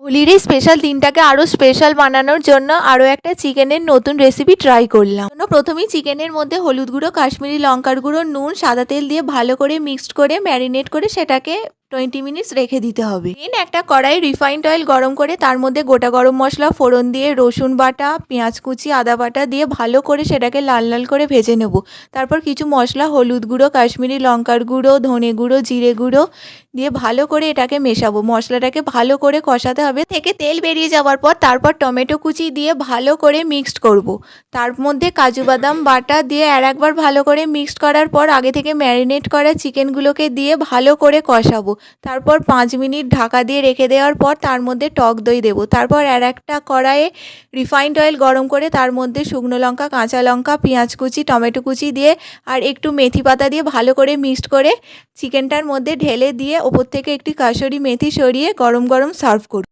হোলির এই স্পেশাল দিনটাকে আরও স্পেশাল বানানোর জন্য আরও একটা চিকেনের নতুন রেসিপি ট্রাই করলাম। প্রথমেই চিকেনের মধ্যে হলুদ গুঁড়ো, কাশ্মীরি লঙ্কার গুঁড়ো, নুন, সাদা তেল দিয়ে ভালো করে মিক্সড করে ম্যারিনেট করে সেটাকে 20 মিনিটস রেখে দিতে হবে। দেন একটা কড়াই রিফাইন্ড অয়েল গরম করে তার মধ্যে গোটা গরম মশলা ফোড়ন দিয়ে রসুন বাটা, পেঁয়াজ কুচি, আদা বাটা দিয়ে ভালো করে সেটাকে লাল লাল করে ভেজে নেব। তারপর কিছু মশলা হলুদ গুঁড়ো, কাশ্মীরি লঙ্কার গুঁড়ো, ধনে গুঁড়ো, জিরে গুঁড়ো দিয়ে ভালো করে এটাকে মেশাবো। মশলাটাকে ভালো করে কষাতে হবে। থেকে তেল বেরিয়ে যাওয়ার পর তারপর টমেটো কুচি দিয়ে ভালো করে মিক্সড করব। তার মধ্যে কাজু বাদাম বাটা দিয়ে আর একবার ভালো করে মিক্সড করার পর আগে থেকে ম্যারিনেট করা চিকেনগুলোকে দিয়ে ভালো করে কষাবো। তারপর 5 মিনিট ঢাকা দিয়ে রেখে দেওয়ার পর তার মধ্যে টক দই দেবো। তারপর আর একটা কড়াইয়ে রিফাইন্ড অয়েল গরম করে তার মধ্যে শুকনো লঙ্কা, কাঁচা লঙ্কা, পেঁয়াজ কুচি, টমেটো কুচি দিয়ে আর একটু মেথি পাতা দিয়ে ভালো করে মিক্সড করে চিকেনটার মধ্যে ঢেলে দিয়ে ওপর থেকে একটি কাসুরি মেথি সরিয়ে গরম গরম সার্ভ করব।